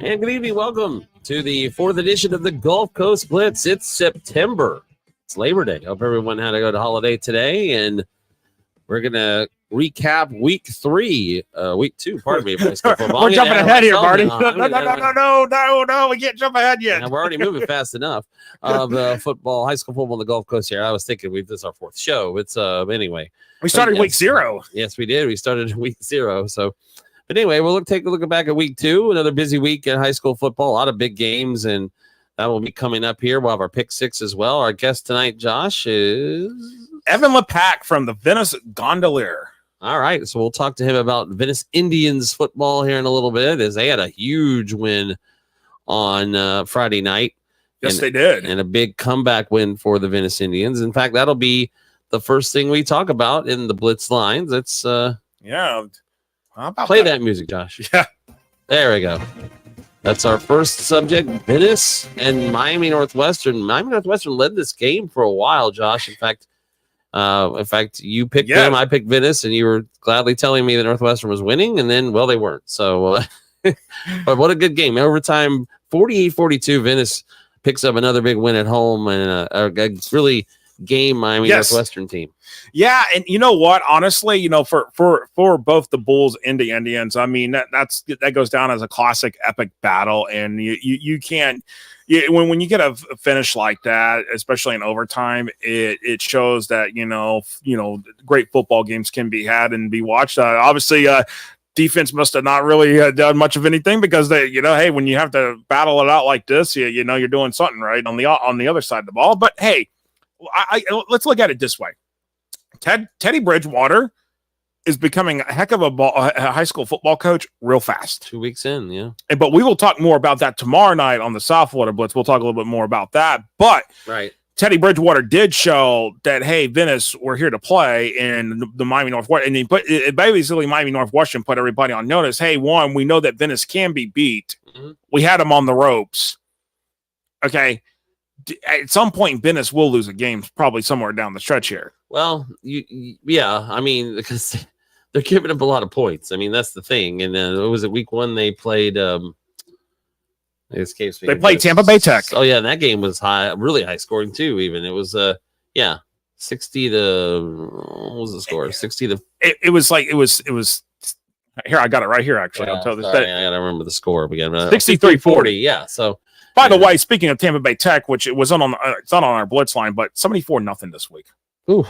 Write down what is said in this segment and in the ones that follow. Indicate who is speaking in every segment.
Speaker 1: And good evening. Welcome to the fourth edition of the Gulf Coast Blitz. It's September. It's Labor Day. Hope everyone had a good holiday today. And we're going to recap week two, pardon me.
Speaker 2: We're jumping ahead here, Marty. No. We can't jump ahead yet.
Speaker 1: Yeah, we're already moving fast enough of high school football on the Gulf Coast here. I was thinking this is our fourth show. It's anyway.
Speaker 2: We started week 0.
Speaker 1: Yes, we did. We started week 0. But anyway, we'll take a look back at week 2. Another busy week in high school football. A lot of big games, and that will be coming up here. We'll have our pick 6 as well. Our guest tonight, Josh, is
Speaker 2: Evan Lepak from the Venice Gondolier.
Speaker 1: All right, so we'll talk to him about Venice Indians football here in a little bit, as they had a huge win on Friday night.
Speaker 2: Yes, they did.
Speaker 1: And a big comeback win for the Venice Indians. In fact, that'll be the first thing we talk about in the Blitz lines. It's
Speaker 2: yeah. How about
Speaker 1: play that music, Josh.
Speaker 2: Yeah.
Speaker 1: There we go. That's our first subject, Venice and Miami Northwestern. Miami Northwestern led this game for a while, Josh. In fact, you picked them, I picked Venice, and you were gladly telling me that Northwestern was winning, and then, well, they weren't. So, but what a good game. Overtime, 48-42, Venice picks up another big win at home, and a really game Miami Northwestern team.
Speaker 2: Yeah, and you know what? Honestly, for both the Bulls and the Indians, I mean that goes down as a classic epic battle, and you can't. When you get a finish like that, especially in overtime, it shows that great football games can be had and be watched. Obviously, defense must have not really done much of anything, because they, hey, when you have to battle it out like this, you're doing something right on the other side of the ball. But hey, let's look at it this way. Teddy Bridgewater is becoming a heck of a high school football coach real fast.
Speaker 1: 2 weeks in, yeah.
Speaker 2: But we will talk more about that tomorrow night on the South Florida Blitz. We'll talk a little bit more about that. But
Speaker 1: right,
Speaker 2: Teddy Bridgewater did show that, hey, Venice, we're here to play, and the Miami Northwestern. And basically Miami Northwestern put everybody on notice. Hey, one, we know that Venice can be beat. Mm-hmm. We had them on the ropes. Okay. At some point, Venice will lose a game, probably somewhere down the stretch here.
Speaker 1: Well, yeah, I mean, because they're giving up a lot of points. I mean, that's the thing. And it was at week 1 they played.
Speaker 2: They played Tampa Bay Tech.
Speaker 1: Oh yeah, and that game was really high scoring too. Even it was 60 to what was the score? 60 to. It
Speaker 2: was here. I got it right here. Actually,
Speaker 1: yeah,
Speaker 2: I'll tell this.
Speaker 1: I gotta remember the score again.
Speaker 2: 63-40.
Speaker 1: Yeah. So.
Speaker 2: By the way, speaking of Tampa Bay Tech, which it was it's not on our blitz line, but 74-0 this week.
Speaker 1: Ooh,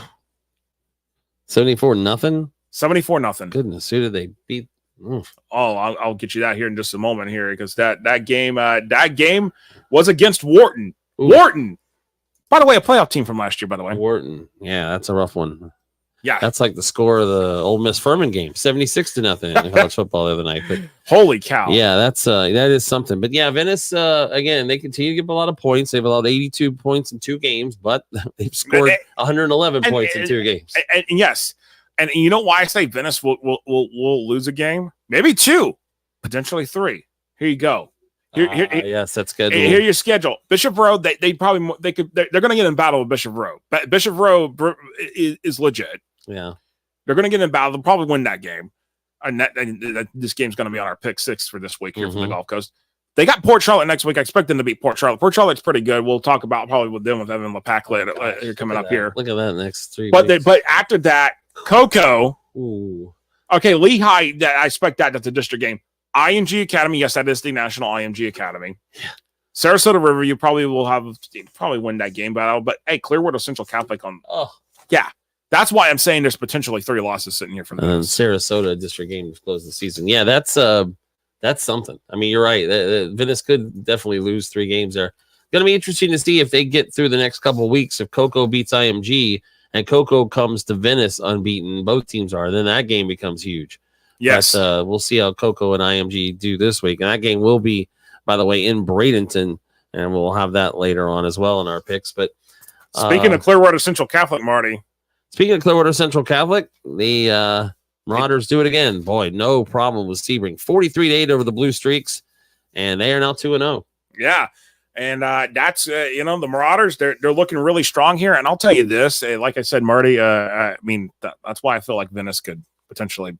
Speaker 1: 74-0.
Speaker 2: 74-0.
Speaker 1: Goodness, who did they beat? Oof.
Speaker 2: Oh, I'll get you that here in just a moment here, because that game was against Wharton. Ooh. Wharton, by the way, a playoff team from last year. By the way,
Speaker 1: Wharton. Yeah, that's a rough one.
Speaker 2: Yeah,
Speaker 1: that's like the score of the Ole Miss Furman game, 76-0 in college football the other night. But
Speaker 2: holy cow!
Speaker 1: Yeah, that is something. But yeah, Venice again, they continue to give a lot of points. They've allowed 82 points in 2 games, but they've scored 111 points in 2 games.
Speaker 2: And yes, and you know why I say Venice will lose a game? Maybe 2, potentially 3. Here you go.
Speaker 1: Yes, that's good.
Speaker 2: Here's your schedule. Bishop Road, they're going to get in battle with Bishop Road. But Bishop Road is legit.
Speaker 1: Yeah,
Speaker 2: they're going to get in battle. They'll probably win that game. And this game's going to be on our pick 6 for this week here from the Gulf Coast. They got Port Charlotte next week. I expect them to beat Port Charlotte. Port Charlotte's pretty good. We'll talk about probably with them with Evan Lepak later coming up here.
Speaker 1: Look at that next 3
Speaker 2: weeks. But after that, Cocoa.
Speaker 1: Ooh.
Speaker 2: Okay, Lehigh. I expect that's a district game. IMG Academy. Yes, that is the National IMG Academy.
Speaker 1: Yeah.
Speaker 2: Sarasota River. You probably will probably win that game battle. But hey, Clearwater Central Catholic on.
Speaker 1: Oh
Speaker 2: yeah. That's why I'm saying there's potentially 3 losses sitting here for them.
Speaker 1: And Sarasota district game to close the season. Yeah, that's something. I mean, you're right. Venice could definitely lose 3 games there. Going to be interesting to see if they get through the next couple of weeks. If Cocoa beats IMG and Cocoa comes to Venice unbeaten, both teams are, then that game becomes huge.
Speaker 2: Yes.
Speaker 1: But, we'll see how Cocoa and IMG do this week. And that game will be, by the way, in Bradenton, and we'll have that later on as well in our picks. But
Speaker 2: speaking of Clearwater Central Catholic, Marty.
Speaker 1: Speaking of Clearwater Central Catholic, the Marauders do it again. Boy, no problem with Sebring. 43-8 over the Blue Streaks, and they are now 2-0.
Speaker 2: Yeah, and that's the Marauders. They're looking really strong here. And I'll tell you this, like I said, Marty. I mean, that's why I feel like Venice could potentially,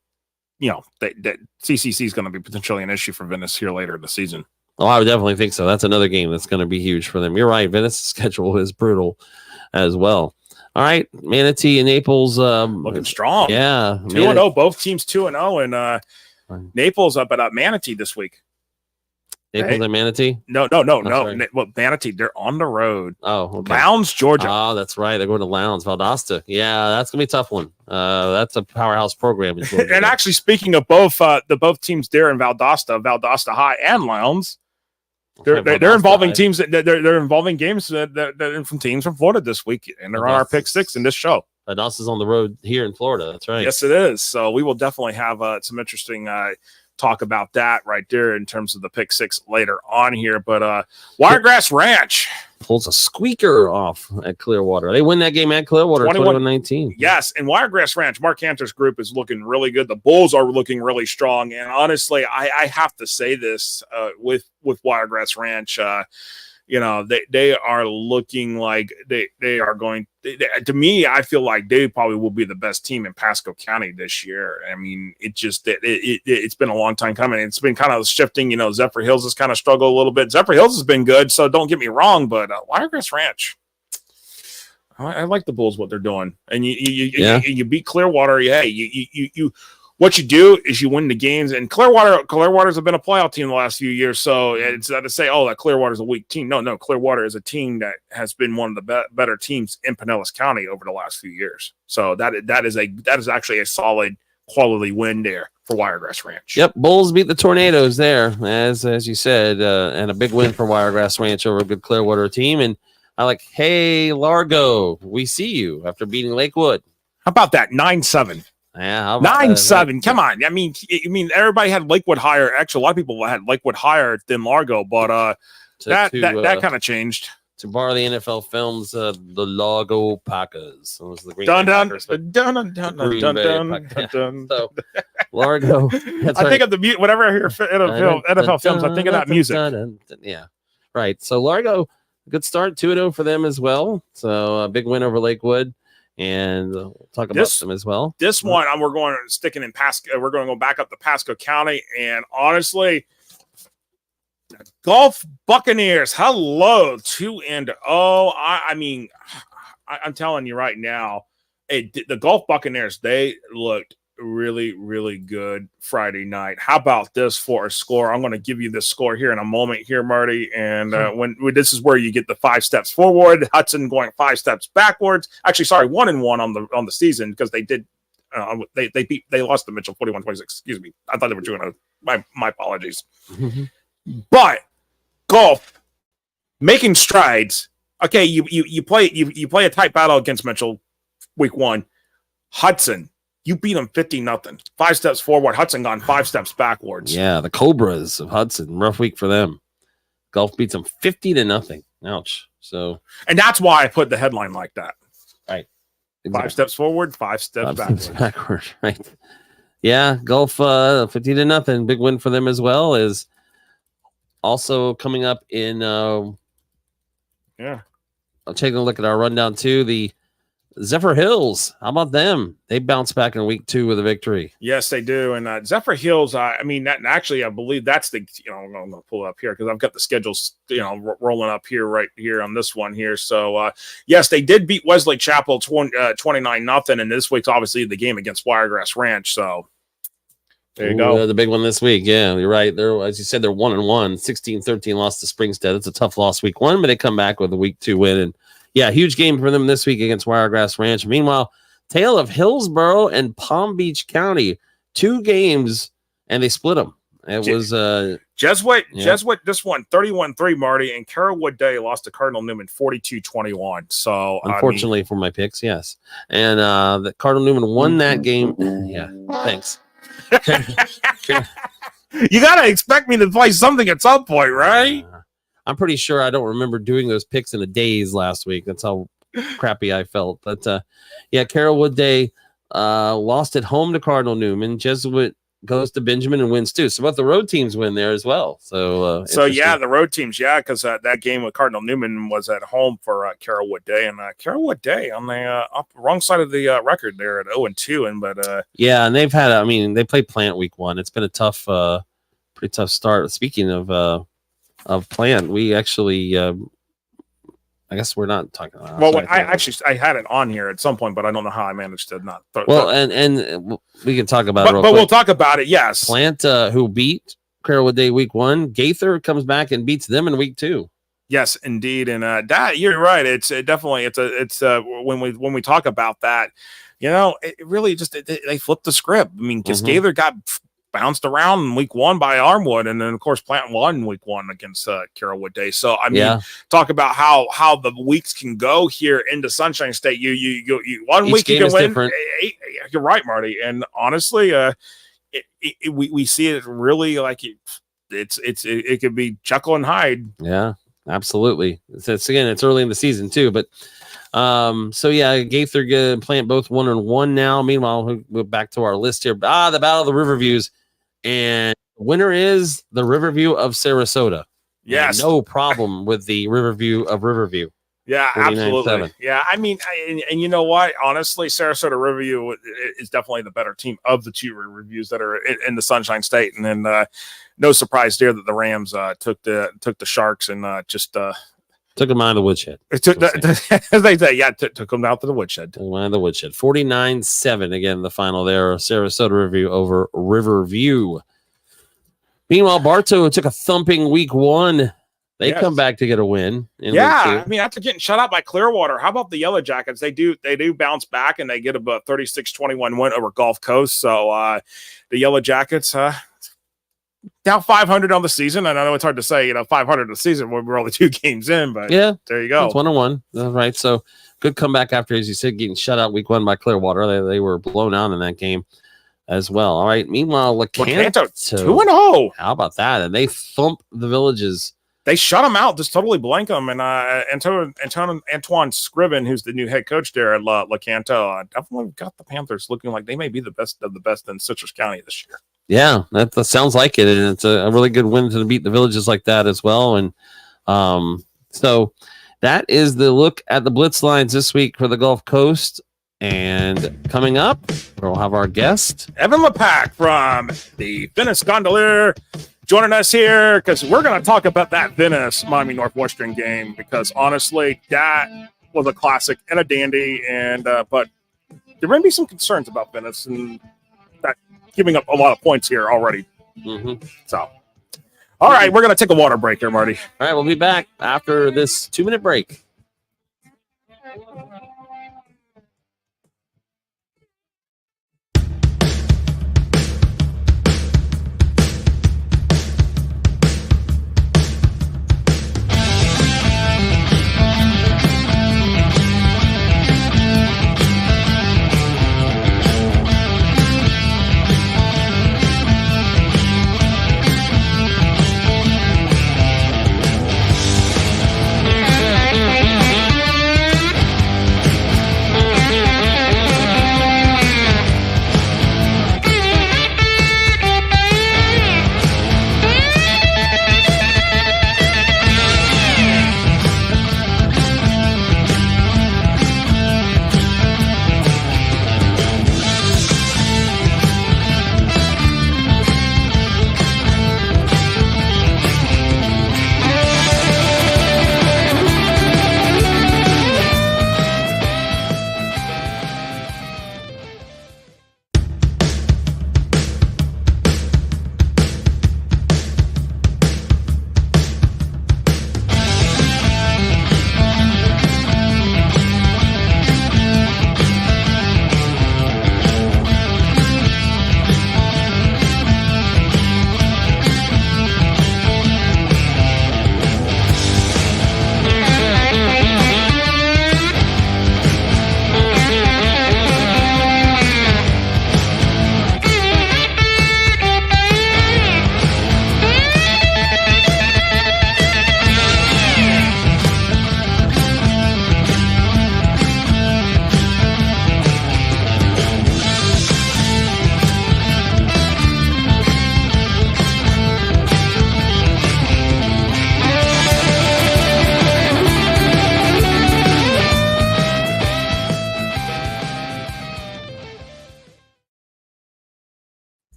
Speaker 2: CCC is going to be potentially an issue for Venice here later in the season.
Speaker 1: Oh, I would definitely think so. That's another game that's going to be huge for them. You're right. Venice's schedule is brutal as well. All right, Manatee and Naples
Speaker 2: looking strong.
Speaker 1: Yeah,
Speaker 2: 2-0. Both teams 2-0, and Naples up at Manatee this week.
Speaker 1: Naples and Manatee?
Speaker 2: No. Well, Manatee, they're on the road.
Speaker 1: Oh, okay.
Speaker 2: Lowndes, Georgia.
Speaker 1: Oh, that's right. They're going to Lowndes, Valdosta. Yeah, that's gonna be a tough one. That's a powerhouse program.
Speaker 2: And actually, speaking of both teams there in Valdosta High and Lowndes. They're involving teams they're involving games that from teams from Florida this week, and they're on our pick six in this show.
Speaker 1: Valdosta's on the road here in Florida. That's right.
Speaker 2: Yes, it is. So we will definitely have some interesting talk about that right there in terms of the pick six later on here. But Wiregrass Ranch
Speaker 1: pulls a squeaker off at Clearwater. They win that game at Clearwater 21-19.
Speaker 2: Yes, and Wiregrass Ranch, Mark Cantor's group is looking really good. The Bulls are looking really strong. And honestly, I have to say this with Wiregrass Ranch, they are looking like they are going to me. I feel like they probably will be the best team in Pasco County this year. I mean, it's been a long time coming. It's been kind of shifting. Zephyr Hills has kind of struggled a little bit. Zephyr Hills has been good, so don't get me wrong, but Wiregrass Ranch, I like the Bulls, what they're doing, and you beat Clearwater. You what you do is you win the games, and Clearwater's have been a playoff team the last few years. So it's not to say, that Clearwater's a weak team. No, Clearwater is a team that has been one of the better teams in Pinellas County over the last few years. So that is actually a solid quality win there for Wiregrass Ranch.
Speaker 1: Yep, Bulls beat the Tornadoes there, as you said, and a big win for Wiregrass Ranch over a good Clearwater team. And I like, hey, Largo, we see you after beating Lakewood.
Speaker 2: How about that 9-7?
Speaker 1: Yeah,
Speaker 2: 9-7. Come on. I mean, everybody had Lakewood higher. Actually, a lot of people had Lakewood higher than Largo, but that kind of changed.
Speaker 1: To borrow the NFL films, the Largo Packers. It was the Green
Speaker 2: Bay
Speaker 1: Packers. So Largo.
Speaker 2: I think of the whenever I hear NFL films, I think of that music.
Speaker 1: Yeah, right. So Largo, good start, 2-0 for them as well. So a big win over Lakewood. And we'll talk about them as well.
Speaker 2: This one, we're going sticking in Pasco. We're going to go back up to Pasco County, and honestly, Gulf Buccaneers. Hello, 2-0. I mean, I'm telling you right now, the Gulf Buccaneers, they looked really, really good Friday night. How about this for a score? I'm going to give you the score here in a moment here, Marty. And when this is where you get the 5 steps forward, Hudson going 5 steps backwards. Actually, sorry, 1-1 on the season, because they did they lost to Mitchell 41-26. Excuse me. I thought they were 2-0. My apologies. But Gulf making strides. Okay, you play a tight battle against Mitchell week 1. Hudson, you beat them 50-0. 5 steps forward. Hudson gone 5 steps backwards.
Speaker 1: Yeah, the Cobras of Hudson. Rough week for them. Gulf beats them 50-0. Ouch. So,
Speaker 2: and that's why I put the headline like that.
Speaker 1: Right.
Speaker 2: Exactly. 5 steps forward, 5 steps
Speaker 1: backwards. Right. Yeah, Gulf 50-0. Big win for them as well. Is also coming up in. I'm taking a look at our rundown too. The Zephyr Hills, how about them? They bounced back in week 2 with a victory.
Speaker 2: Yes, they do. And Zephyr Hills, I believe that's the, I'm going to pull it up here because I've got the schedules, rolling up here right here on this one here. So, yes, they did beat Wesley Chapel 29-0. And this week's obviously the game against Wiregrass Ranch. So, there you go.
Speaker 1: The big one this week. Yeah, you're right. As you said, they're 1-1, 16-13 lost to Springstead. It's a tough loss week 1, but they come back with a week 2 win. And yeah, huge game for them this week against Wiregrass Ranch. Meanwhile, tale of Hillsborough and Palm Beach County, 2 games, and they split them. It was
Speaker 2: Jesuit. This one 31-3, Marty, and Carrollwood Day lost to Cardinal Newman 42-21. So
Speaker 1: unfortunately for my picks, yes, and the Cardinal Newman won that game. Yeah, thanks.
Speaker 2: You gotta expect me to play something at some point, right?
Speaker 1: I'm pretty sure I don't remember doing those picks in a daze last week. That's how crappy I felt. But yeah, Carrollwood Day lost at home to Cardinal Newman. Jesuit goes to Benjamin and wins too. So both the road teams win there as well. So
Speaker 2: yeah, the road teams, because that game with Cardinal Newman was at home for Carrollwood Day, and Carrollwood Day on the wrong side of the record there at 0-2. And
Speaker 1: yeah, and they've had, they played Plant week 1. It's been a tough, pretty tough start. Speaking of Plant. We actually, I guess we're not talking about.
Speaker 2: Well, I had it on here at some point, but I don't know how I managed to not.
Speaker 1: And we can talk about it.
Speaker 2: But we'll talk about it. Yes,
Speaker 1: Plant, who beat Carrollwood Day week 1. Gaither comes back and beats them in week 2.
Speaker 2: Yes, indeed, and that you're right. It's definitely when we talk about that, it really just they flipped the script. I mean, because Gaither got bounced around in week 1 by Armwood, and then of course Plant won in week 1 against Carrollwood Day. So I mean, talk about how the weeks can go here into Sunshine State. You 1
Speaker 1: Each
Speaker 2: week you can win.
Speaker 1: Different.
Speaker 2: You're right, Marty, and honestly, we see it really like it could be Jekyll and Hyde.
Speaker 1: Yeah. Absolutely. It's early in the season too, but Gaither and Plant both 1-1 now. Meanwhile, we're back to our list here. The Battle of the Riverviews, and the winner is the Riverview of Sarasota.
Speaker 2: Yes,
Speaker 1: and no problem with the Riverview of Riverview.
Speaker 2: Yeah, absolutely. Yeah, I mean, and you know what? Honestly, Sarasota Riverview is definitely the better team of the 2 reviews that are in the Sunshine State, and then no surprise there that the Rams took the Sharks and just
Speaker 1: took them out of the woodshed.
Speaker 2: As they say, took them out to the woodshed.
Speaker 1: Took them out of the woodshed. 49-7 again. The final there. Sarasota Riverview over Riverview. Meanwhile, Bartow took a thumping week 1. They come back to get a win.
Speaker 2: I mean, after getting shut out by Clearwater, how about the Yellow Jackets? They do bounce back, and they get a 36-21 win over Gulf Coast. So the Yellow Jackets now 500 on the season. And I know it's hard to say, 500 on the season when we're only 2 games in, but there you go.
Speaker 1: It's 1-1. That's right. So good comeback after, as you said, getting shut out week 1 by Clearwater. They were blown out in that game as well. All right. Meanwhile, Lecanto
Speaker 2: 2-0.
Speaker 1: How about that? And they thump the Villages.
Speaker 2: They shut him out, just totally blank them. And Antoine Scriven, who's the new head coach there at Lecanto, definitely got the Panthers looking like they may be the best of the best in Citrus County this year.
Speaker 1: Yeah, that sounds like it. And it's a really good win to beat the Villages like that as well. And so that is the look at the Blitz lines this week for the Gulf Coast. And coming up, we'll have our guest,
Speaker 2: Evan Lepak from the Venice Gondolier, joining us here because we're going to talk about that Venice Miami Northwestern game, because honestly, that was a classic and a dandy. And but there may be some concerns about Venice and that giving up a lot of points here already. So, all right, we're going to take a water break here, Marty.
Speaker 1: All right, we'll be back after this 2-minute break.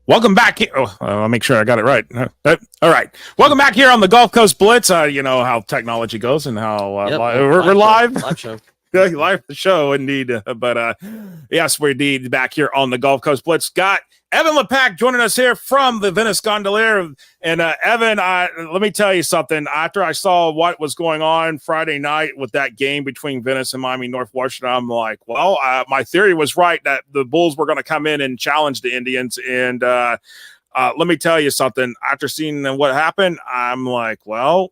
Speaker 2: Welcome back here. Oh, I'll make sure I got it right. All right. Welcome back here on the Gulf Coast Blitz. You know how technology goes and how we're live.
Speaker 1: Live show.
Speaker 2: Live show, indeed. But yes, we're indeed back here on the Gulf Coast Blitz. Got Evan Lepak joining us here from the Venice Gondolier. And Evan, let me tell you something. After I saw what was going on Friday night with that game between Venice and Miami Northwestern, I'm like, well, my theory was right that the Bulls were going to come in and challenge the Indians. And let me tell you something. After seeing what happened, I'm like, well,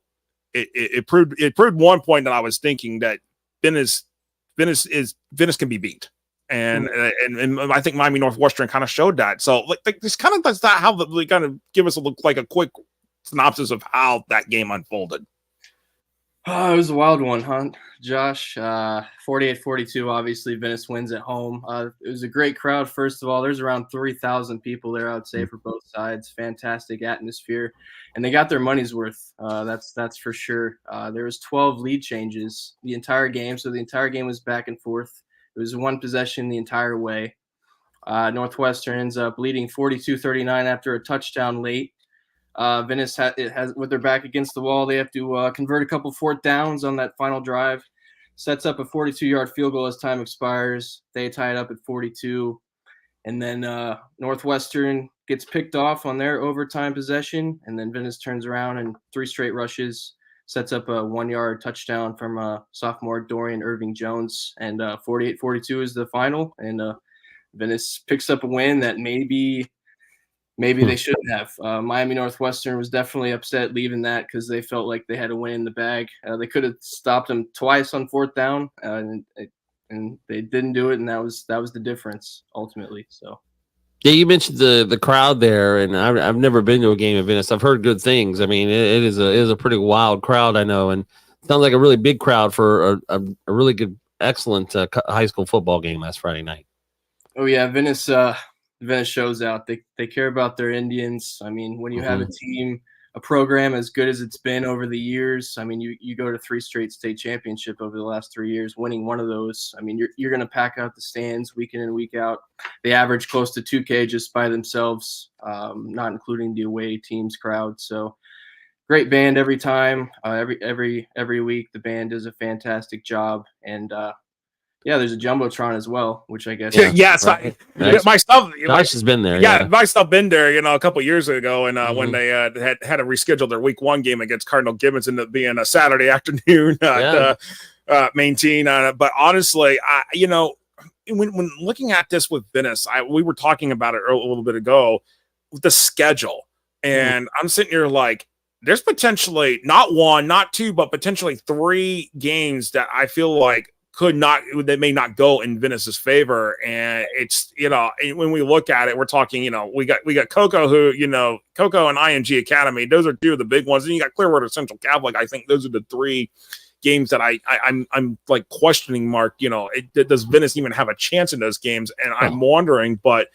Speaker 2: it proved one point that I was thinking, that Venice can be beat. And I think Miami Northwestern kind of showed that. So this kind of, that's not how they kind of give us a quick synopsis of how that game unfolded.
Speaker 3: Oh, it was a wild one, huh, Josh? 48-42, obviously, Venice wins at home. It was a great crowd, first of all. There's around 3,000 people there, I would say, for both sides. Fantastic atmosphere. And they got their money's worth. That's for sure. There was 12 lead changes the entire game, so the entire game was back and forth. It was one possession the entire way. Northwestern ends up leading 42-39 after a touchdown late. Venice has with their back against the wall. They have to convert a couple fourth downs on that final drive. Sets up a 42-yard field goal as time expires. They tie it up at 42. And then Northwestern gets picked off on their overtime possession. And then Venice turns around and 3 straight rushes. Sets up a 1-yard touchdown from sophomore Dorian Irving-Jones. And 48-42 is the final. And Venice picks up a win that maybe they shouldn't have. Miami Northwestern was definitely upset leaving that because they felt like they had a win in the bag. They could have stopped them twice on fourth down, and they didn't do it, and that was the difference ultimately. So,
Speaker 1: yeah, you mentioned the crowd there, and I've never been to a game of Venice. I've heard good things. I mean, it is a pretty wild crowd, I know, and it sounds like a really big crowd for a really good, excellent high school football game last Friday night.
Speaker 3: Oh yeah, Venice shows out. They care about their Indians. I mean, when you have a team, a program as good as it's been over the years, I mean, you go to 3 straight state championship over the last 3 years, winning one of those. I mean, you're going to pack out the stands week in and week out. They average close to 2K just by themselves, not including the away team's crowd. So great band every time, every week. The band does a fantastic job, and yeah, there's a jumbotron as well, which I guess.
Speaker 2: Yes,
Speaker 1: right.
Speaker 2: My stuff.
Speaker 1: Josh has been there.
Speaker 2: Yeah, my stuff been there. A couple years ago, and when they had to reschedule their week 1 game against Cardinal Gibbons, ended up being a Saturday afternoon main team. But honestly, when looking at this with Venice, we were talking about it a little bit ago with the schedule, and I'm sitting here like, there's potentially not 1, not 2, but potentially 3 games that I feel like they may not go in Venice's favor. And it's, when we look at it, we're talking, we got Cocoa, Cocoa and IMG Academy. Those are 2 of the big ones. And you got Clearwater Central Catholic. I think those are the 3 games that I'm like questioning mark, does Venice even have a chance in those games? And I'm wondering, but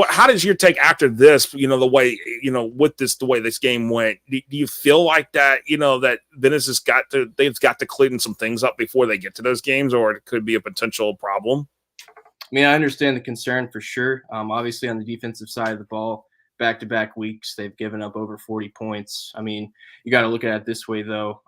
Speaker 2: how does your take after this, the way, the way this game went? Do you feel like that, that Venice they've got to clean some things up before they get to those games, or it could be a potential problem?
Speaker 3: I mean, I understand the concern for sure. Obviously on the defensive side of the ball, back-to-back weeks, they've given up over 40 points. I mean, you got to look at it this way though.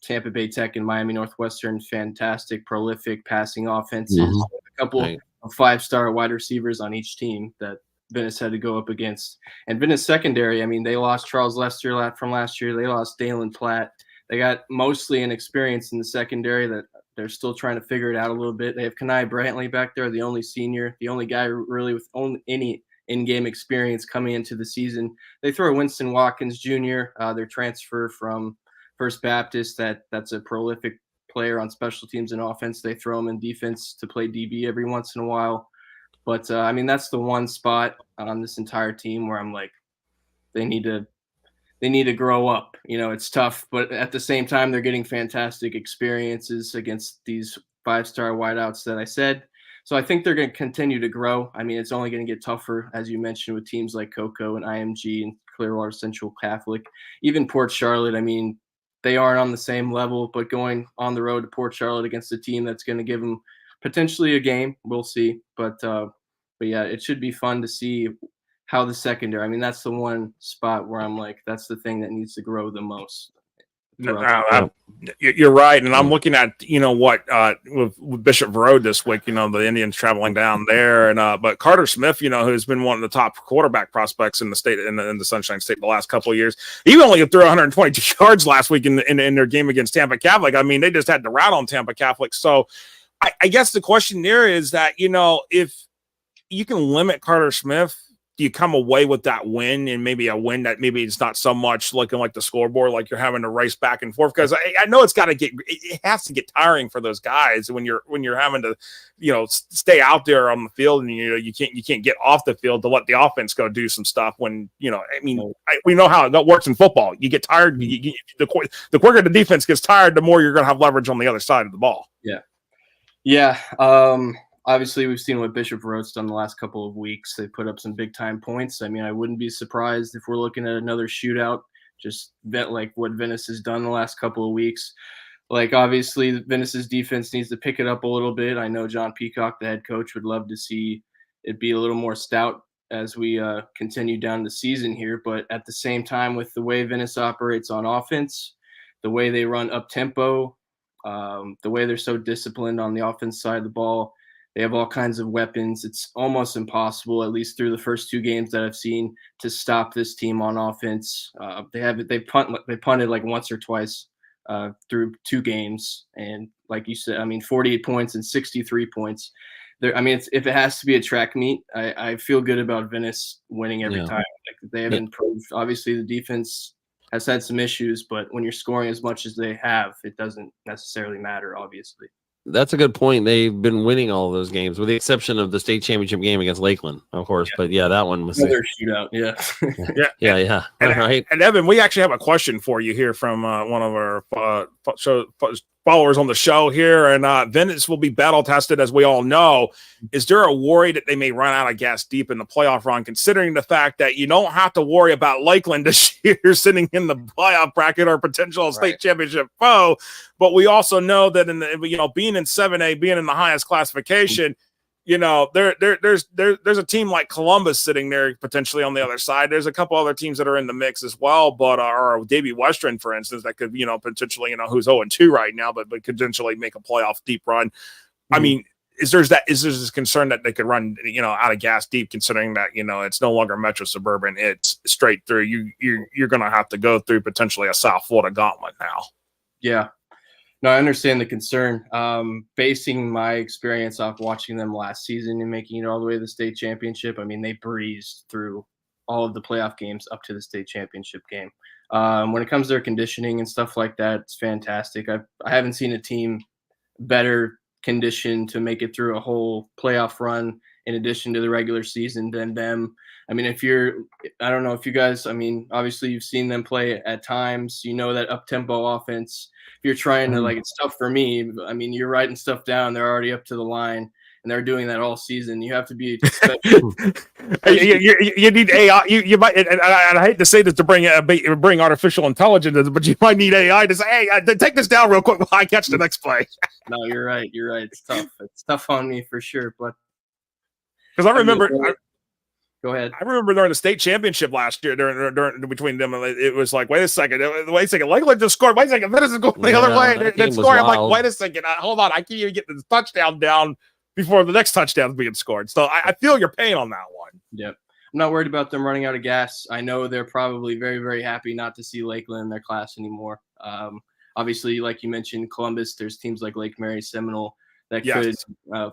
Speaker 3: Tampa Bay Tech and Miami Northwestern, fantastic, prolific passing offenses, a couple of 5-star wide receivers on each team that Venice had to go up against. And Venice secondary, I mean, they lost Charles Lester from last year. They lost Dalen Platt. They got mostly inexperience in the secondary that they're still trying to figure it out a little bit. They have Kenai Brantley back there, the only senior, the only guy really with any in-game experience coming into the season. They throw Winston Watkins Jr., their transfer from First Baptist. That's a prolific player on special teams and offense. They throw him in defense to play DB every once in a while. But I mean, that's the one spot on this entire team where I'm like, they need to grow up. It's tough, but at the same time, they're getting fantastic experiences against these 5-star wideouts that I said. So I think they're going to continue to grow. I mean, it's only going to get tougher, as you mentioned, with teams like Cocoa and IMG and Clearwater Central Catholic, even Port Charlotte. I mean, they aren't on the same level, but going on the road to Port Charlotte against a team that's going to give them potentially a game, we'll see. But yeah, it should be fun to see how the secondary. I mean, that's the one spot where I'm like, that's the thing that needs to grow the most.
Speaker 2: You're right, and I'm looking at what with Bishop Road this week. The Indians traveling down there, and but Carter Smith, who's been one of the top quarterback prospects in the state in the Sunshine State the last couple of years. He only threw 122 yards last week in their game against Tampa Catholic. I mean, they just had to rat on Tampa Catholic. So, I guess the question there is that if you can limit Carter Smith, do you come away with that win, and maybe a win that maybe it's not so much looking like the scoreboard, like you're having to race back and forth? Because I know it has to get tiring for those guys when you're having to, stay out there on the field, and you can't get off the field to let the offense go do some stuff. When we know how that works in football. You get tired. The quicker the defense gets tired, the more you're going to have leverage on the other side of the ball.
Speaker 3: Yeah. Obviously, we've seen what Bishop Road's done the last couple of weeks. They put up some big-time points. I mean, I wouldn't be surprised if we're looking at another shootout, just like what Venice has done the last couple of weeks. Like, obviously, Venice's defense needs to pick it up a little bit. I know John Peacock, the head coach, would love to see it be a little more stout as we continue down the season here. But at the same time, with the way Venice operates on offense, the way they run up-tempo, the way they're so disciplined on the offense side of the ball, they have all kinds of weapons. It's almost impossible, at least through the first two games that I've seen, to stop this team on offense. They punted like once or twice through two games, and like you said, I mean, 48 points and 63 points. If it has to be a track meet, I feel good about Venice winning every time. Like, they have improved. Obviously, the defense has had some issues, but when you're scoring as much as they have, it doesn't necessarily matter, obviously.
Speaker 1: That's a good point. They've been winning all of those games, with the exception of the state championship game against Lakeland, of course. But that one was
Speaker 3: another shootout.
Speaker 1: Yeah.
Speaker 2: And,
Speaker 1: right.
Speaker 2: And Evan, we actually have a question for you here from one of our followers on the show here, and Venice will be battle tested, as we all know. Is there a worry that they may run out of gas deep in the playoff run, considering the fact that you don't have to worry about Lakeland this year sitting in the playoff bracket or potential state championship foe? But we also know that being in 7A, being in the highest classification, there's a team like Columbus sitting there potentially on the other side. There's a couple other teams that are in the mix as well, but or Davie Western, for instance, that could potentially who's 0-2 right now, but potentially make a playoff deep run. I mean, is there this concern that they could run out of gas deep, considering that it's no longer Metro Suburban, it's straight through. You're going to have to go through potentially a South Florida gauntlet now.
Speaker 3: Yeah. No, I understand the concern. Basing my experience off watching them last season and making it all the way to the state championship, I mean, they breezed through all of the playoff games up to the state championship game. When it comes to their conditioning and stuff like that, it's fantastic. I haven't seen a team better conditioned to make it through a whole playoff run in addition to the regular season than them. I mean, I don't know if you guys, obviously you've seen them play at times, that up-tempo offense. If you're trying to, it's tough for me. I mean, you're writing stuff down. They're already up to the line, and they're doing that all season. You have to be
Speaker 2: you need AI. You might, and I hate to say this to bring artificial intelligence, but you might need AI to say, hey, take this down real quick while I catch the next play.
Speaker 3: No, you're right. It's tough. It's tough on me for sure. But
Speaker 2: because I remember.
Speaker 3: Go ahead.
Speaker 2: I remember during the state championship last year, during between them, it was like, wait a second, Lakeland just scored. Wait a second, Venice is going the other way. Then scoring. I'm like, wait a second, hold on, I can't even get the touchdown down before the next touchdown is being scored. So I feel your pain on that one.
Speaker 3: Yep. I'm not worried about them running out of gas. I know they're probably very, very happy not to see Lakeland in their class anymore. Obviously, like you mentioned, Columbus, there's teams like Lake Mary, Seminole, that could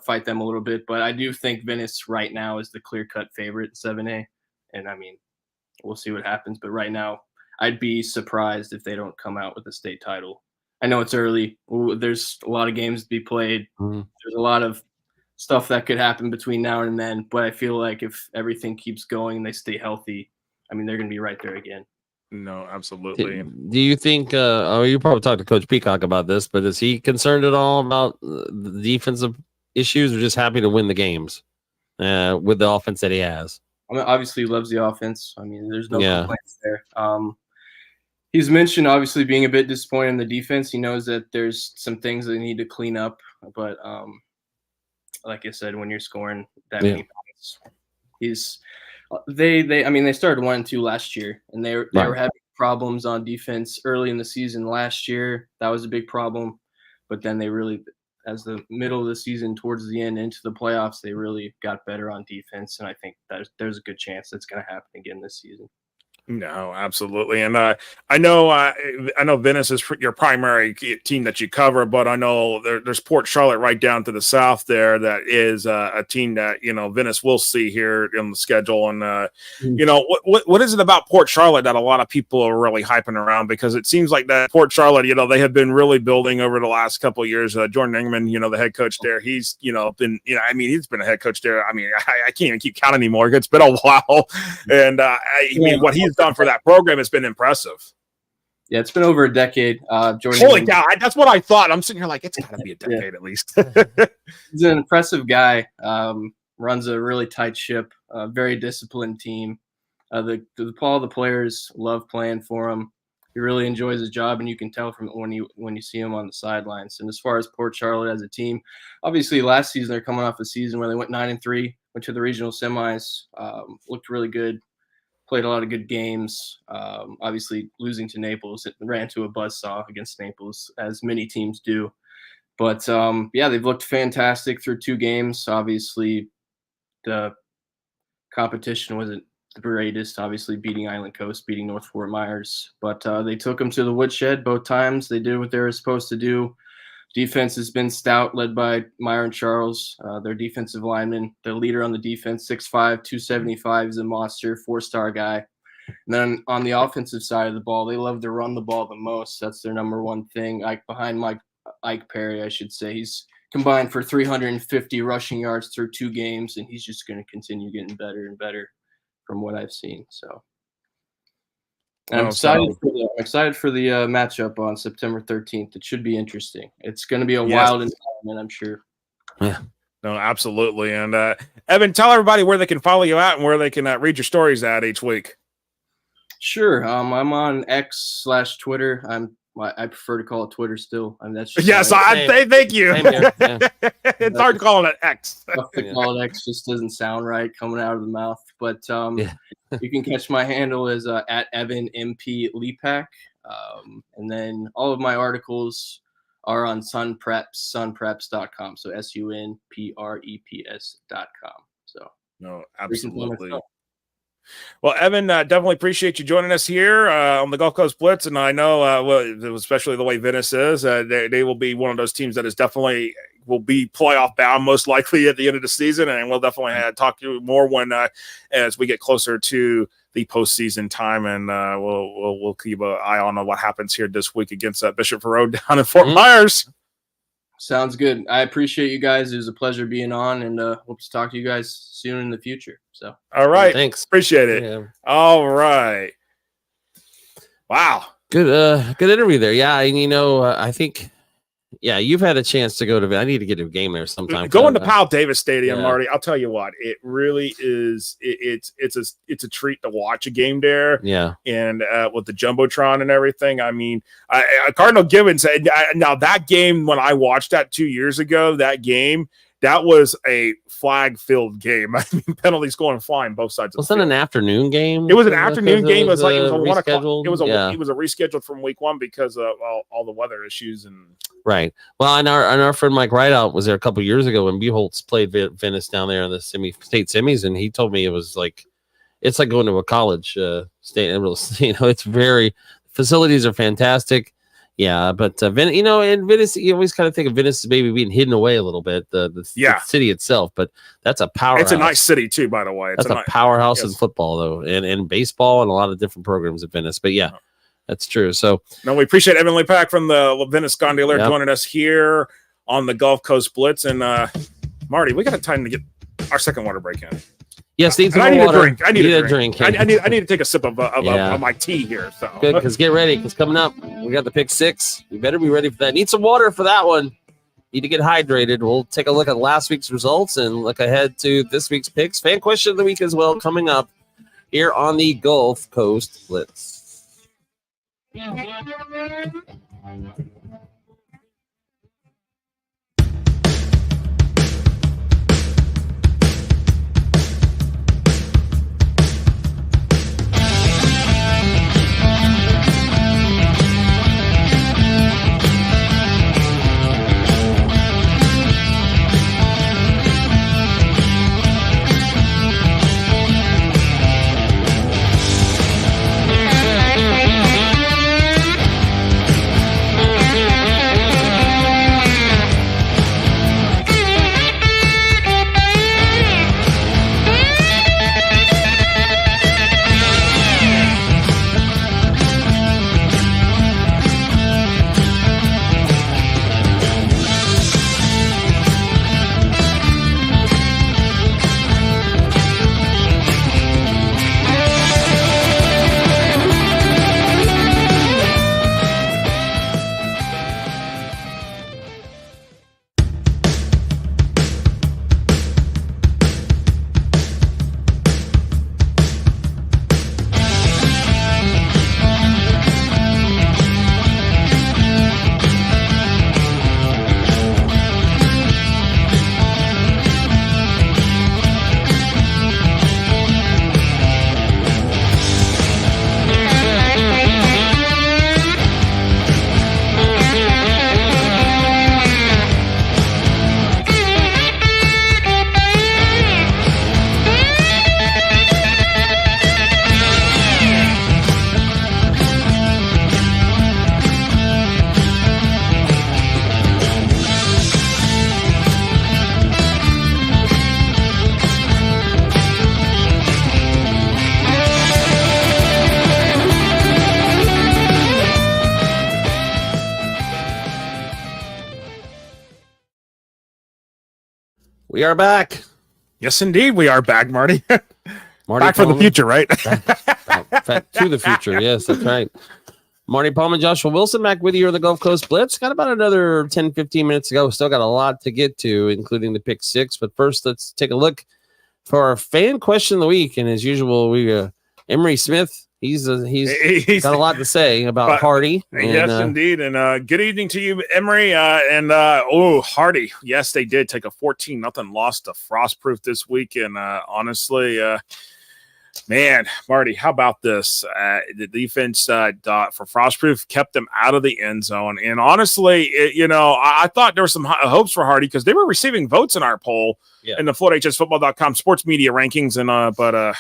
Speaker 3: fight them a little bit. But I do think Venice right now is the clear-cut favorite in 7A. And, we'll see what happens. But right now, I'd be surprised if they don't come out with a state title. I know it's early. There's a lot of games to be played. There's a lot of stuff that could happen between now and then. But I feel like if everything keeps going and they stay healthy, they're going to be right there again.
Speaker 2: No, absolutely.
Speaker 1: Do you think, you probably talked to Coach Peacock about this, but is he concerned at all about the defensive issues, or just happy to win the games with the offense that he has?
Speaker 3: Obviously, he loves the offense. There's no complaints there. He's mentioned, obviously, being a bit disappointed in the defense. He knows that there's some things that they need to clean up. But like I said, when you're scoring that many points, They started 1-2 last year, and they were having problems on defense early in the season last year. That was a big problem, but then they really, as the middle of the season towards the end into the playoffs, they really got better on defense, and I think there's a good chance that's going to happen again this season.
Speaker 2: No, absolutely. And I know Venice is your primary team that you cover, but I know there's Port Charlotte right down to the south there. That is a team that, Venice will see here in the schedule. And, what is it about Port Charlotte that a lot of people are really hyping around? Because it seems like that Port Charlotte, they have been really building over the last couple of years. Jordan Ingman, the head coach there, he's, been, he's been a head coach there. I can't even keep count anymore. It's been a while. And what he's done for that program has been impressive.
Speaker 3: Yeah, it's been over a decade. Jordan,
Speaker 2: holy cow, that's what I thought. I'm sitting here like, it's got to be a decade at least.
Speaker 3: He's an impressive guy. Runs a really tight ship. Very disciplined team. All the players love playing for him. He really enjoys his job, and you can tell from when you see him on the sidelines. And as far as Port Charlotte as a team, obviously last season they're coming off a season where they went 9-3, went to the regional semis, looked really good. Played a lot of good games. Obviously, losing to Naples, it ran to a buzzsaw against Naples, as many teams do. But, they've looked fantastic through 2 games. Obviously, the competition wasn't the greatest, obviously beating Island Coast, beating North Fort Myers. But they took them to the woodshed both times. They did what they were supposed to do. Defense has been stout, led by Myron Charles, their defensive lineman, the leader on the defense, 6'5", 275, is a monster, 4-star guy. And then on the offensive side of the ball, they love to run the ball the most. That's their number one thing. Behind Ike Perry, I should say. He's combined for 350 rushing yards through 2 games, and he's just going to continue getting better and better from what I've seen. So. And I'm excited for the matchup on September 13th. It should be interesting. It's going to be a wild environment, I'm sure.
Speaker 2: Yeah, no, absolutely. And Evan, tell everybody where they can follow you at and where they can read your stories at each week.
Speaker 3: Sure. I'm on X/Twitter. I prefer to call it Twitter still. That's just
Speaker 2: thank you. It's hard calling it X.
Speaker 3: To call it X just doesn't sound right coming out of the mouth. But you can catch my handle is at Evan MP Lepak. And then all of my articles are on sunpreps.com. So sunpreps.com. So
Speaker 2: no, absolutely. Well, Evan, definitely appreciate you joining us here on the Gulf Coast Blitz. And I know, especially the way Venice is, they will be one of those teams that is definitely will be playoff bound, most likely at the end of the season. And we'll definitely talk to you more when as we get closer to the postseason time. And we'll keep an eye on what happens here this week against Bishop Road down in Fort Myers.
Speaker 3: Sounds good. I appreciate you guys. It was a pleasure being on, and hope to talk to you guys soon in the future. So,
Speaker 2: all right,
Speaker 1: thanks.
Speaker 2: Appreciate it. Yeah. All right. Wow.
Speaker 1: Good interview there. Yeah, and I think, you've had a chance to go to. I need to get to a game there sometime.
Speaker 2: Going to Powell Davis Stadium, Marty. I'll tell you what, it really is. It's a treat to watch a game there.
Speaker 1: Yeah,
Speaker 2: and with the jumbotron and everything. I mean, Cardinal Gibbons said now that game when I watched that 2 years ago, that was a flag-filled game. I mean, penalties going flying both sides.
Speaker 1: Was that an afternoon game?
Speaker 2: It was an afternoon game. It was a 1 o'clock. It was a rescheduled from week 1 because of all the weather issues and.
Speaker 1: Right. Well, and our friend Mike Rideout was there a couple years ago when Buchholz played Venice down there in the state semis, and he told me it's like going to a college state. It's very facilities are fantastic. Yeah, but in Venice, you always kind of think of Venice as maybe being hidden away a little bit, the city itself. But that's a powerhouse.
Speaker 2: It's a nice city too, by the way.
Speaker 1: That's a powerhouse in football, though, and baseball, and a lot of different programs at Venice. But that's true. So,
Speaker 2: we appreciate Evan Lepak from the Venice Gondolier joining us here on the Gulf Coast Blitz. And Marty, we got time to get our second water break in.
Speaker 1: Yes, I need a drink. I need a drink.
Speaker 2: I need to take a sip of my tea here. So
Speaker 1: good, because get ready, because coming up, we got the pick 6. You better be ready for that. Need some water for that one. Need to get hydrated. We'll take a look at last week's results and look ahead to this week's picks. Fan question of the week as well coming up here on the Gulf Coast Blitz. We are back.
Speaker 2: Yes, indeed, we are back, Marty.
Speaker 1: Marty
Speaker 2: back from the future, right?
Speaker 1: back to the future. Yes, that's right. Marty Pallman, Joshua Wilson back with you on the Gulf Coast Blitz. Got about another 10, 15 minutes to go. Still got a lot to get to, including the pick six. But first, let's take a look for our fan question of the week. And as usual, we Emery Smith. He's got a lot to say about Hardy.
Speaker 2: Yes, indeed. And good evening to you, Emery. Hardy. Yes, they did take a 14-0 loss to Frostproof this week. And honestly, man, Marty, how about this? The defense for Frostproof kept them out of the end zone. And honestly, I thought there were some hopes for Hardy because they were receiving votes in our poll in the FloorHSFootball.com sports media rankings. But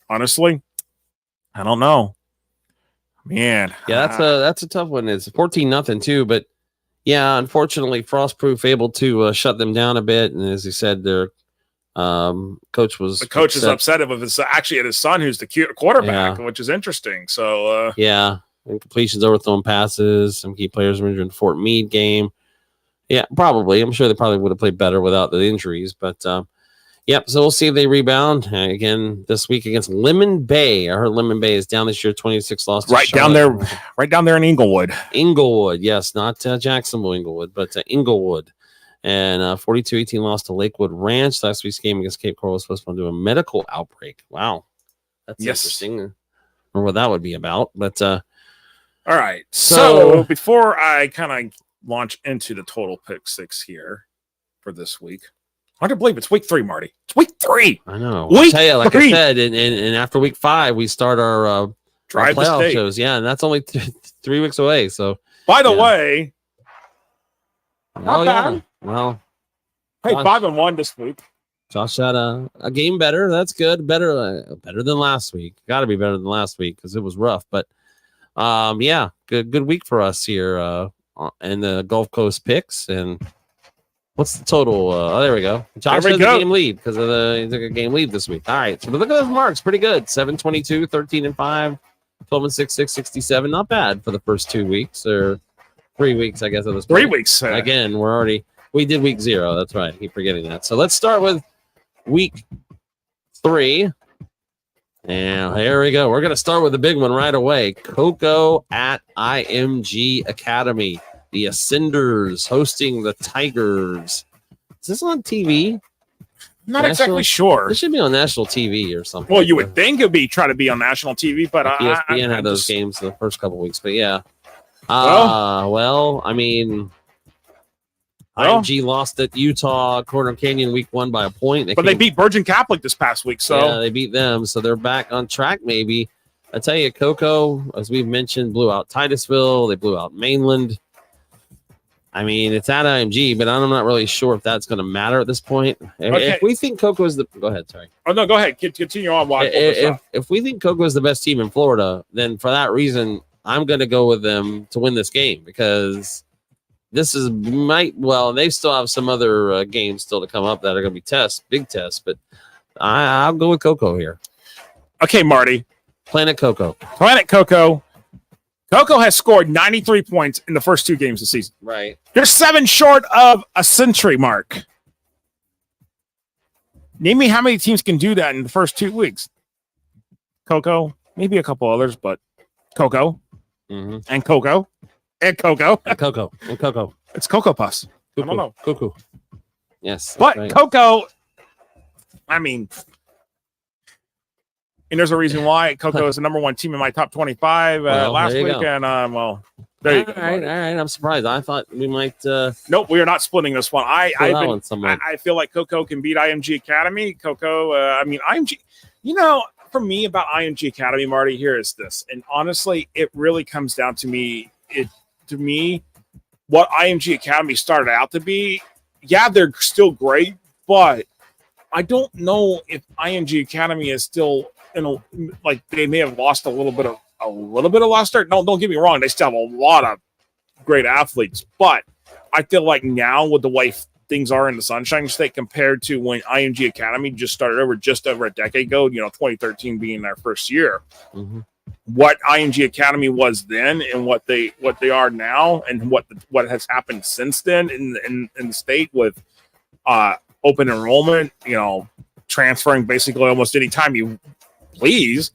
Speaker 2: honestly, I don't know, man.
Speaker 1: Yeah, that's a tough one. It's 14-0 too, but yeah, unfortunately, Frostproof able to shut them down a bit. And as he said, their coach was
Speaker 2: is upset with his son, who's the quarterback, which is interesting. So
Speaker 1: incompletions, overthrown passes, some key players were injured in the Fort Meade game. Yeah, probably. I'm sure they probably would have played better without the injuries, but. Yep, so we'll see if they rebound again this week against Lemon Bay. I heard Lemon Bay is down this year, 26 loss.
Speaker 2: Right down there in Inglewood.
Speaker 1: Inglewood, yes, not Jacksonville, Inglewood, but Inglewood. And 42-18 loss to Lakewood Ranch. Last week's game against Cape Coral was supposed to do a medical outbreak. Wow, that's interesting. I don't know what that would be about, but
Speaker 2: all right. So before I kind of launch into the total pick six here for this week. Hard to believe it's week 3, Marty. It's week 3.
Speaker 1: I know. I'll tell you, like I said, and after week 5, we start our playoff shows. Yeah, and that's only 3 weeks away. So,
Speaker 2: by the way, not bad.
Speaker 1: Yeah. Well,
Speaker 2: hey, 5-1 this week.
Speaker 1: Josh had a game better. That's good. Better than last week. Got to be better than last week because it was rough. But good week for us here in the Gulf Coast picks. And what's the total? There we go. Josh has a game lead because he took a game lead this week. All right. So look at those marks. Pretty good. 7-22, 13-5, 12-6, 6-67. Not bad for the first 2 weeks or 3 weeks, I guess. Of this
Speaker 2: 3 weeks.
Speaker 1: Again, we did week 0. That's right. I keep forgetting that. So let's start with week 3. And here we go. We're going to start with the big one right away. Cocoa at IMG Academy. The Ascenders hosting the Tigers. Is this on TV?
Speaker 2: I'm not exactly sure.
Speaker 1: It should be on national TV or something.
Speaker 2: Well, you would think it would try to be on national TV, but
Speaker 1: ESPN had those games the first couple weeks. But yeah. I mean, IMG lost at Utah Corner Canyon week 1 by a point.
Speaker 2: They beat Virgin Catholic this past week. So
Speaker 1: yeah, they beat them. So they're back on track maybe. I tell you, Cocoa, as we've mentioned, blew out Titusville. They blew out Mainland. I mean, it's at IMG, but I'm not really sure if that's going to matter at this point. If we think Cocoa is go ahead, sorry.
Speaker 2: Oh, no, go ahead. Continue on.
Speaker 1: If we think Cocoa is the best team in Florida, then for that reason, I'm going to go with them to win this game because they still have some other games still to come up that are going to be big tests, but I'll go with Cocoa here.
Speaker 2: Okay, Marty.
Speaker 1: Planet Cocoa.
Speaker 2: Cocoa has scored 93 points in the first 2 games of the season.
Speaker 1: Right.
Speaker 2: They're 7 short of a century mark. Name me how many teams can do that in the first 2 weeks. Cocoa, maybe a couple others, but Cocoa and Cocoa and Cocoa
Speaker 1: and Cocoa and Cocoa.
Speaker 2: It's Cocoa Puffs.
Speaker 1: I don't know. Cocoa. Yes.
Speaker 2: But right. Cocoa, I mean, and there's a reason why Cocoa is the number 1 team in my top 25 last week. And, there you go.
Speaker 1: All right. I'm surprised. I thought we might.
Speaker 2: Nope, we are not splitting this one. I feel like Cocoa can beat IMG Academy. IMG, for me about IMG Academy, Marty, here is this. And honestly, it really comes down to me. What IMG Academy started out to be, yeah, they're still great, but I don't know if IMG Academy is still they may have lost a little bit of lost start. No, don't get me wrong. They still have a lot of great athletes, but I feel like now with the way things are in the Sunshine State compared to when IMG Academy just started over a decade ago, 2013 being their first year, what IMG Academy was then and what they are now and what has happened since then in the state with open enrollment, transferring basically almost any time you please.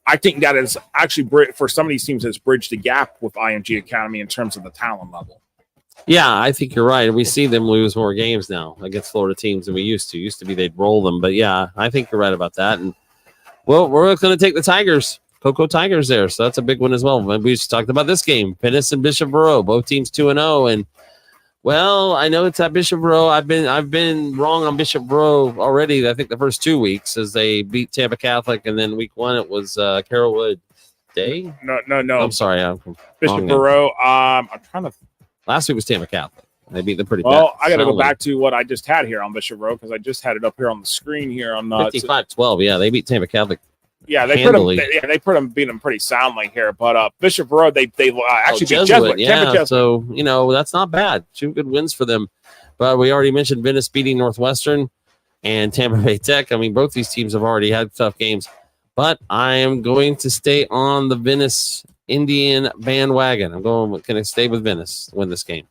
Speaker 2: I think that is actually, for some of these teams, has bridged the gap with IMG Academy in terms of the talent level.
Speaker 1: Yeah, I think you're right. We see them lose more games now against Florida teams than we used to. Used to be they'd roll them. But, yeah, I think you're right about that. And, well, we're going to take the Tigers. Cocoa Tigers there. So that's a big one as well. We just talked about this game. Venice and Bishop Verot, both teams 2-0. And, well, I know it's at Bishop Verot. I've been wrong on Bishop Verot already. I think the first 2 weeks as they beat Tampa Catholic, and then week 1 it was Carrollwood Day.
Speaker 2: No.
Speaker 1: I'm sorry,
Speaker 2: Bishop Verot. I'm trying to.
Speaker 1: Last week was Tampa Catholic. They beat them pretty bad.
Speaker 2: Well, I got to go back to what I just had here on Bishop Verot because I just had it up here on the screen here on
Speaker 1: 55-12. Yeah, they beat Tampa Catholic.
Speaker 2: Yeah, they beat them pretty soundly here. But Bishop Verot, they actually beat Jesuit.
Speaker 1: Yeah, so that's not bad. 2 good wins for them. But we already mentioned Venice beating Northwestern and Tampa Bay Tech. I mean, both these teams have already had tough games. But I am going to stay on the Venice Indian bandwagon. I'm going to stay with Venice to win this game.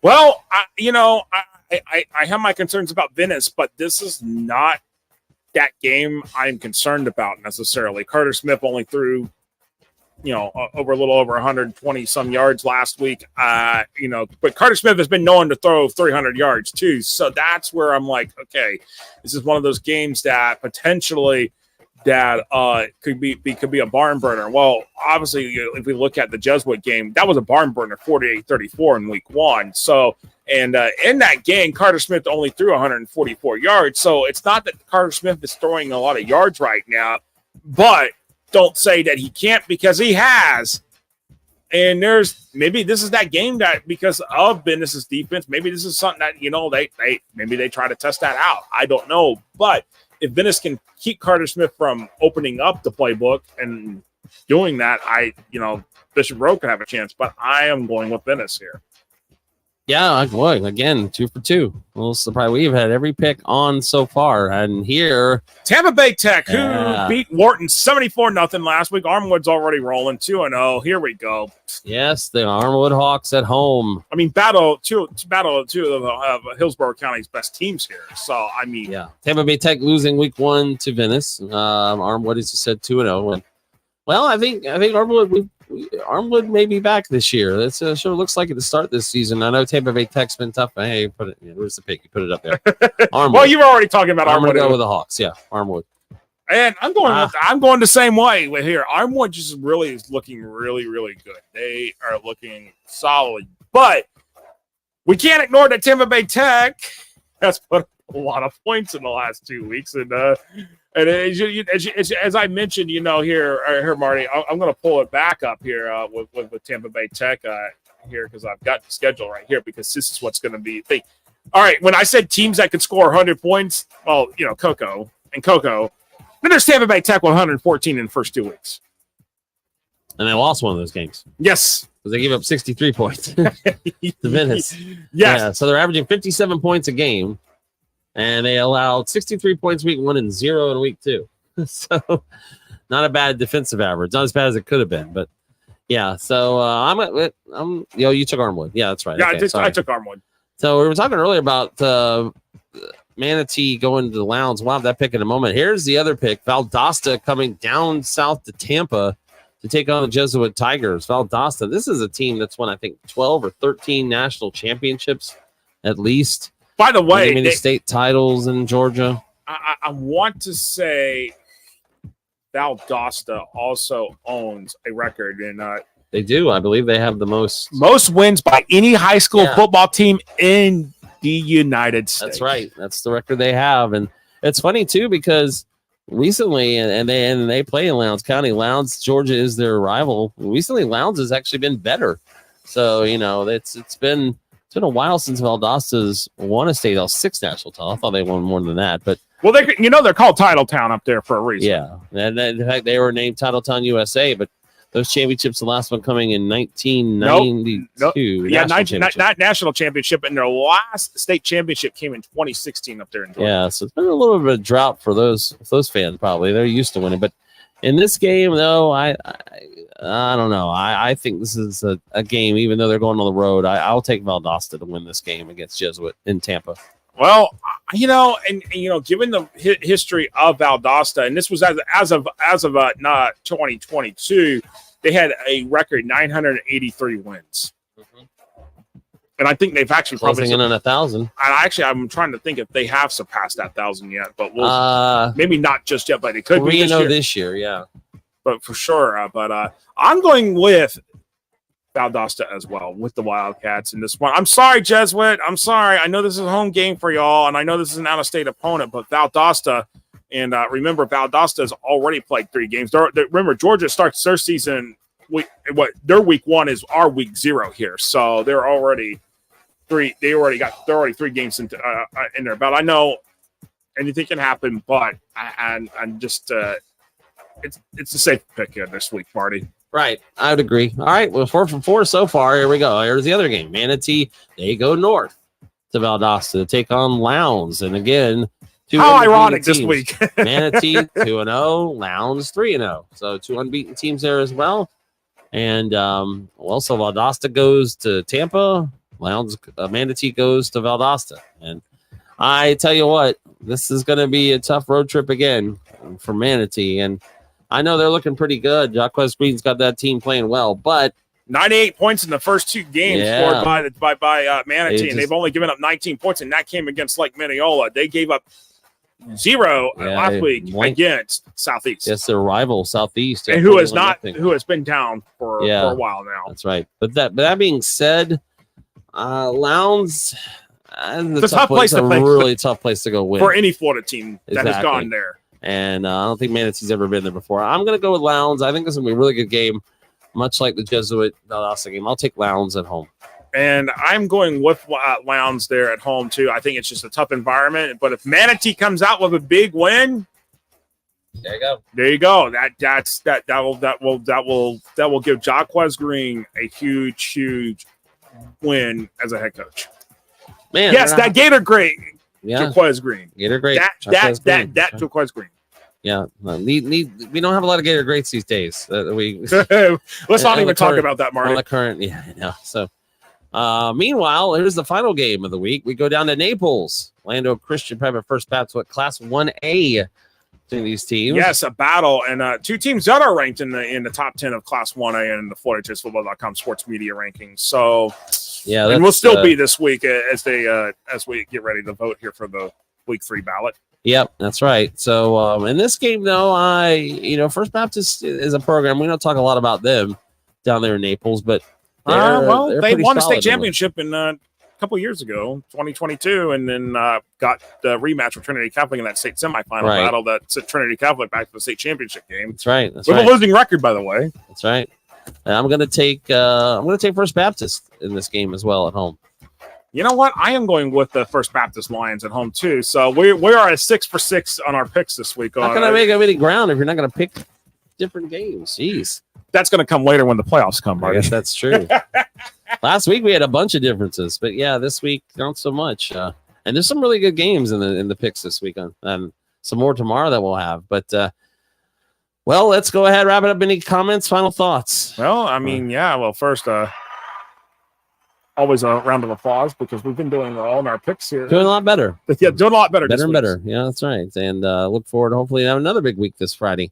Speaker 2: Well, I have my concerns about Venice, but this is not that game I'm concerned about necessarily. Carter Smith only threw, over a little over 120 some yards last week. But Carter Smith has been known to throw 300 yards too. So that's where I'm like, okay, this is one of those games that potentially could be a barn burner. Well, obviously, if we look at the Jesuit game, that was a barn burner, 48-34 in week 1. So, and in that game, Carter Smith only threw 144 yards. So it's not that Carter Smith is throwing a lot of yards right now, but don't say that he can't because he has. And maybe this is that game that because of Venice's defense, maybe this is something that, they try to test that out. I don't know. But if Venice can keep Carter Smith from opening up the playbook and doing that, Bishop Verot could have a chance. But I am going with Venice here.
Speaker 1: Yeah, boy, again, 2 for 2. A little surprise. We've had every pick on so far. And here,
Speaker 2: Tampa Bay Tech, who beat Wharton 74-0 last week. Armwood's already rolling 2-0. Here we go.
Speaker 1: Yes, the Armwood Hawks at home.
Speaker 2: I mean, battle two of Hillsborough County's best teams here. So, I mean.
Speaker 1: Yeah. Tampa Bay Tech losing week 1 to Venice. Armwood, as you said, 2-0. And, well, I think Armwood may be back this year. It sure looks like it to start this season. I know Tampa Bay Tech's been tough. Hey, put it. Where's the pick? You put it up there. Armwood.
Speaker 2: Well, you were already talking about Armwood.
Speaker 1: I'm gonna go with the Hawks. Yeah, Armwood.
Speaker 2: And I'm going the same way with here. Armwood just really is looking really, really good. They are looking solid, but we can't ignore that Tampa Bay Tech has put a lot of points in the last 2 weeks, and as I mentioned, here, Marty, I'm going to pull it back up here with Tampa Bay Tech here because I've got the schedule right here because this is what's going to be. All right, when I said teams that could score 100 points, well, Cocoa. Then there's Tampa Bay Tech 114 in the first 2 weeks.
Speaker 1: And they lost one of those games.
Speaker 2: Yes.
Speaker 1: Because they gave up 63 points to Venice.
Speaker 2: Yes.
Speaker 1: Yeah, so they're averaging 57 points a game. And they allowed 63 points week 1 and 0 in week 2. So not a bad defensive average. Not as bad as it could have been. But, yeah. So, you took Armwood. Yeah, that's right.
Speaker 2: Yeah,
Speaker 1: okay,
Speaker 2: I took Armwood.
Speaker 1: So we were talking earlier about Manatee going to the Lowndes. We'll have that pick in a moment. Here's the other pick. Valdosta coming down south to Tampa to take on the Jesuit Tigers. Valdosta, this is a team that's won, I think, 12 or 13 national championships at least.
Speaker 2: By the way,
Speaker 1: many state titles in Georgia.
Speaker 2: I want to say Valdosta also owns a record, and
Speaker 1: they do. I believe they have the most
Speaker 2: wins by any high school football team in the United States.
Speaker 1: That's right. That's the record they have, and it's funny too because recently, and they play in Lowndes County. Lowndes, Georgia, is their rival. Recently, Lowndes has actually been better. So it's been a while since Valdosta's won a state 6 national titles. I thought they won more than that, but
Speaker 2: they're called Title Town up there for a reason.
Speaker 1: Yeah, and in fact they were named Title Town USA, but those championships, the last one coming in 1992.
Speaker 2: Nope. Yeah, national championship, and their last state championship came in 2016 up there in Georgia.
Speaker 1: Yeah, so it's been a little bit of a drought for those fans. Probably they're used to winning, but in this game, though, I don't know. I think this is a game, even though they're going on the road. I'll take Valdosta to win this game against Jesuit in Tampa.
Speaker 2: Well, And given the history of Valdosta, and this was as of 2022, they had a record 983 wins. Mm-hmm. And I think they've actually
Speaker 1: closing in on 1,000.
Speaker 2: I'm trying to think if they have surpassed that 1,000 yet, but maybe not just yet, but it could be
Speaker 1: this year, yeah.
Speaker 2: But for sure, I'm going with Valdosta as well with the Wildcats in this one. I'm sorry, Jesuit. I'm sorry. I know this is a home game for y'all, and I know this is an out-of-state opponent, but Valdosta, and remember, Valdosta has already played 3 games. Remember, Georgia starts their season. Their week 1 is our week 0 here, so they're already 3. They're already 3 games in there. But I know anything can happen. But I'm just it's a safe pick here this week, Marty.
Speaker 1: Right, I would agree. All right, well, 4 from 4 so far. Here we go. Here's the other game. Manatee, they go north to Valdosta to take on Lowndes. And again,
Speaker 2: how ironic this week.
Speaker 1: Manatee 2-0, Lowndes 3-0. So 2 unbeaten teams there as well. And so Valdosta goes to Tampa. Manatee goes to Valdosta. And I tell you what, this is going to be a tough road trip again for Manatee. And I know they're looking pretty good. Jaquez Green's got that team playing well, but
Speaker 2: 98 points in the first 2 games scored by Manatee, and they've only given up 19 points, and that came against Lake Minneola. They gave up 0 last week against Southeast.
Speaker 1: Yes, their rival Southeast,
Speaker 2: and who has been down for a while now.
Speaker 1: That's right. But that being said, Lowndes,
Speaker 2: it's a tough place to play.
Speaker 1: Really tough place to go win
Speaker 2: for any Florida team that has gone there.
Speaker 1: And I don't think Manatee's ever been there before. I'm going to go with Lowndes. I think this is going to be a really good game, much like the Jesuit Valdosta game. I'll take Lowndes at home.
Speaker 2: And I'm going with Lowndes there at home, too. I think it's just a tough environment. But if Manatee comes out with a big win,
Speaker 1: there you go.
Speaker 2: There you go. That will give Jaquez Green a huge win as a head coach.
Speaker 1: Man,
Speaker 2: yes, that Gator great.
Speaker 1: Yeah,
Speaker 2: Jaquez Green.
Speaker 1: Gator great.
Speaker 2: That Jaquez Green.
Speaker 1: Yeah, we don't have a lot of Gator greats these days.
Speaker 2: Let's not even talk about that, Marty.
Speaker 1: On the current, yeah, I know. So, meanwhile, here's the final game of the week. We go down to Naples. Orlando Christian Private First Baptist, Class 1A between these teams.
Speaker 2: Yes, a battle, and 2 teams that are ranked in the top 10 of Class 1A and the FloridaChaseFootball.com sports media rankings. So. Yeah, and we'll still be this week as we get ready to vote here for the week 3 ballot.
Speaker 1: Yep, that's right. So in this game, though, First Baptist is a program. We don't talk a lot about them down there in Naples, but
Speaker 2: they won a state championship in a couple of years ago, 2022, and then got the rematch with Trinity Catholic in that state semifinal battle that sent Trinity Catholic back to the state championship game.
Speaker 1: That's right.
Speaker 2: With a losing record, by the way.
Speaker 1: That's right. And I'm going to take First Baptist in this game as well at home.
Speaker 2: You know what? I am going with the First Baptist Lions at home too. So we are at 6 for 6 on our picks this week.
Speaker 1: How can I make up any ground if you're not going to pick different games? Jeez,
Speaker 2: that's going to come later when the playoffs come.
Speaker 1: I guess that's true. Last week we had a bunch of differences, but yeah, this week not so much. And there's some really good games in the picks this week, and some more tomorrow that we'll have. But well, let's go ahead, wrap it up. Any comments, final thoughts?
Speaker 2: Well, I mean, first, always a round of applause because we've been doing all in our picks here.
Speaker 1: Doing a lot better.
Speaker 2: Yeah, doing a lot better.
Speaker 1: Better and better. Yeah, that's right. And look forward to hopefully have another big week this Friday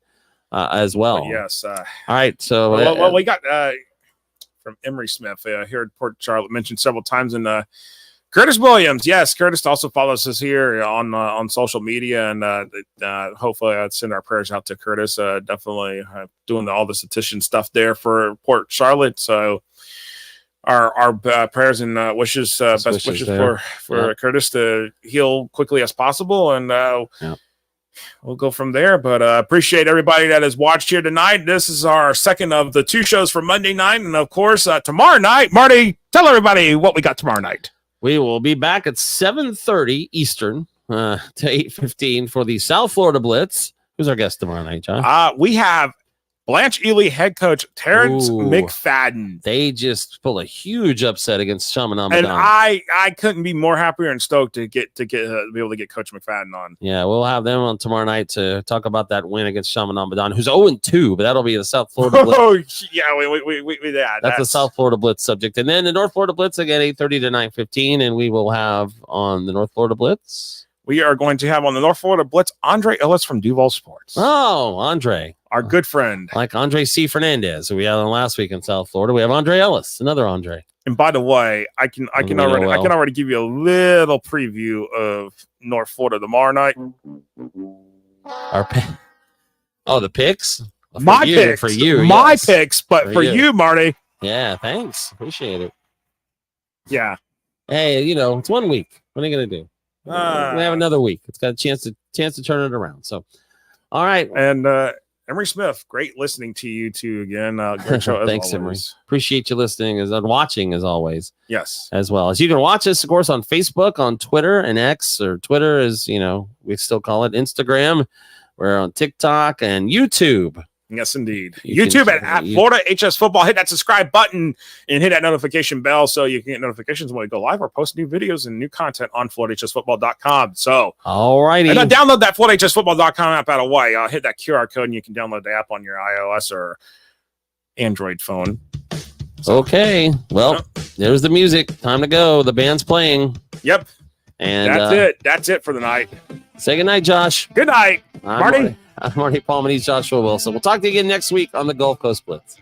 Speaker 1: as well.
Speaker 2: Yes.
Speaker 1: All right. So,
Speaker 2: well, we got from Emery Smith here at Port Charlotte mentioned several times in Curtis Williams. Yes, Curtis also follows us here on social media, and hopefully I'd send our prayers out to Curtis. Definitely doing all the statistics stuff there for Port Charlotte. So our prayers and wishes, best wishes for Curtis to heal quickly as possible, and we'll go from there. But appreciate everybody that has watched here tonight. This is our second of the 2 shows for Monday night, and of course tomorrow night. Marty, tell everybody what we got tomorrow night.
Speaker 1: We will be back at 7:30 Eastern to 8:15 for the South Florida Blitz. Who's our guest tomorrow night, John?
Speaker 2: We have Blanche Ely head coach Terrence McFadden.
Speaker 1: They just pulled a huge upset against Chaminade.
Speaker 2: And I couldn't be more happier and stoked to be able to get Coach McFadden on.
Speaker 1: Yeah, we'll have them on tomorrow night to talk about that win against Chaminade, who's 0-2, but that'll be the South Florida Blitz.
Speaker 2: Oh, yeah,
Speaker 1: that's the South Florida Blitz subject. And then the North Florida Blitz again, 8:30 to 9:15, and we will have on the North Florida Blitz.
Speaker 2: we are going to have on the North Florida Blitz Andre Ellis from Duval Sports.
Speaker 1: Oh, Andre.
Speaker 2: Our good friend.
Speaker 1: Like Andre C. Fernandez, who we had on last week in South Florida. We have Andre Ellis, another Andre.
Speaker 2: And by the way, I can already give you a little preview of North Florida tomorrow night.
Speaker 1: The picks?
Speaker 2: My picks.
Speaker 1: For you.
Speaker 2: My picks, but for you, Marty.
Speaker 1: Yeah, thanks. Appreciate it.
Speaker 2: Yeah.
Speaker 1: Hey, it's 1 week. What are you going to do? We have another week. It's got a chance to turn it around. So, all right.
Speaker 2: And Emery Smith, great listening to you two again. Great show.
Speaker 1: Thanks, Emery. Appreciate you listening and watching as always.
Speaker 2: Yes.
Speaker 1: As well as you can watch us, of course, on Facebook, on Twitter, and X, or Twitter is we still call it Instagram. We're on TikTok and YouTube.
Speaker 2: Yes, indeed. YouTube at Florida HS Football. Hit that subscribe button and hit that notification bell so you can get notifications when we go live or post new videos and new content on FloridaHSFootball.com. So,
Speaker 1: all righty.
Speaker 2: And then download that FloridaHSFootball.com app out of way. I'll hit that QR code and you can download the app on your iOS or Android phone.
Speaker 1: So, okay. Well, there's the music. Time to go. The band's playing.
Speaker 2: Yep.
Speaker 1: And
Speaker 2: that's it. That's it for the night.
Speaker 1: Say goodnight, Josh.
Speaker 2: Good night, Marty.
Speaker 1: I'm Marty Pallman. He's Joshua Wilson. We'll talk to you again next week on the Gulf Coast Blitz.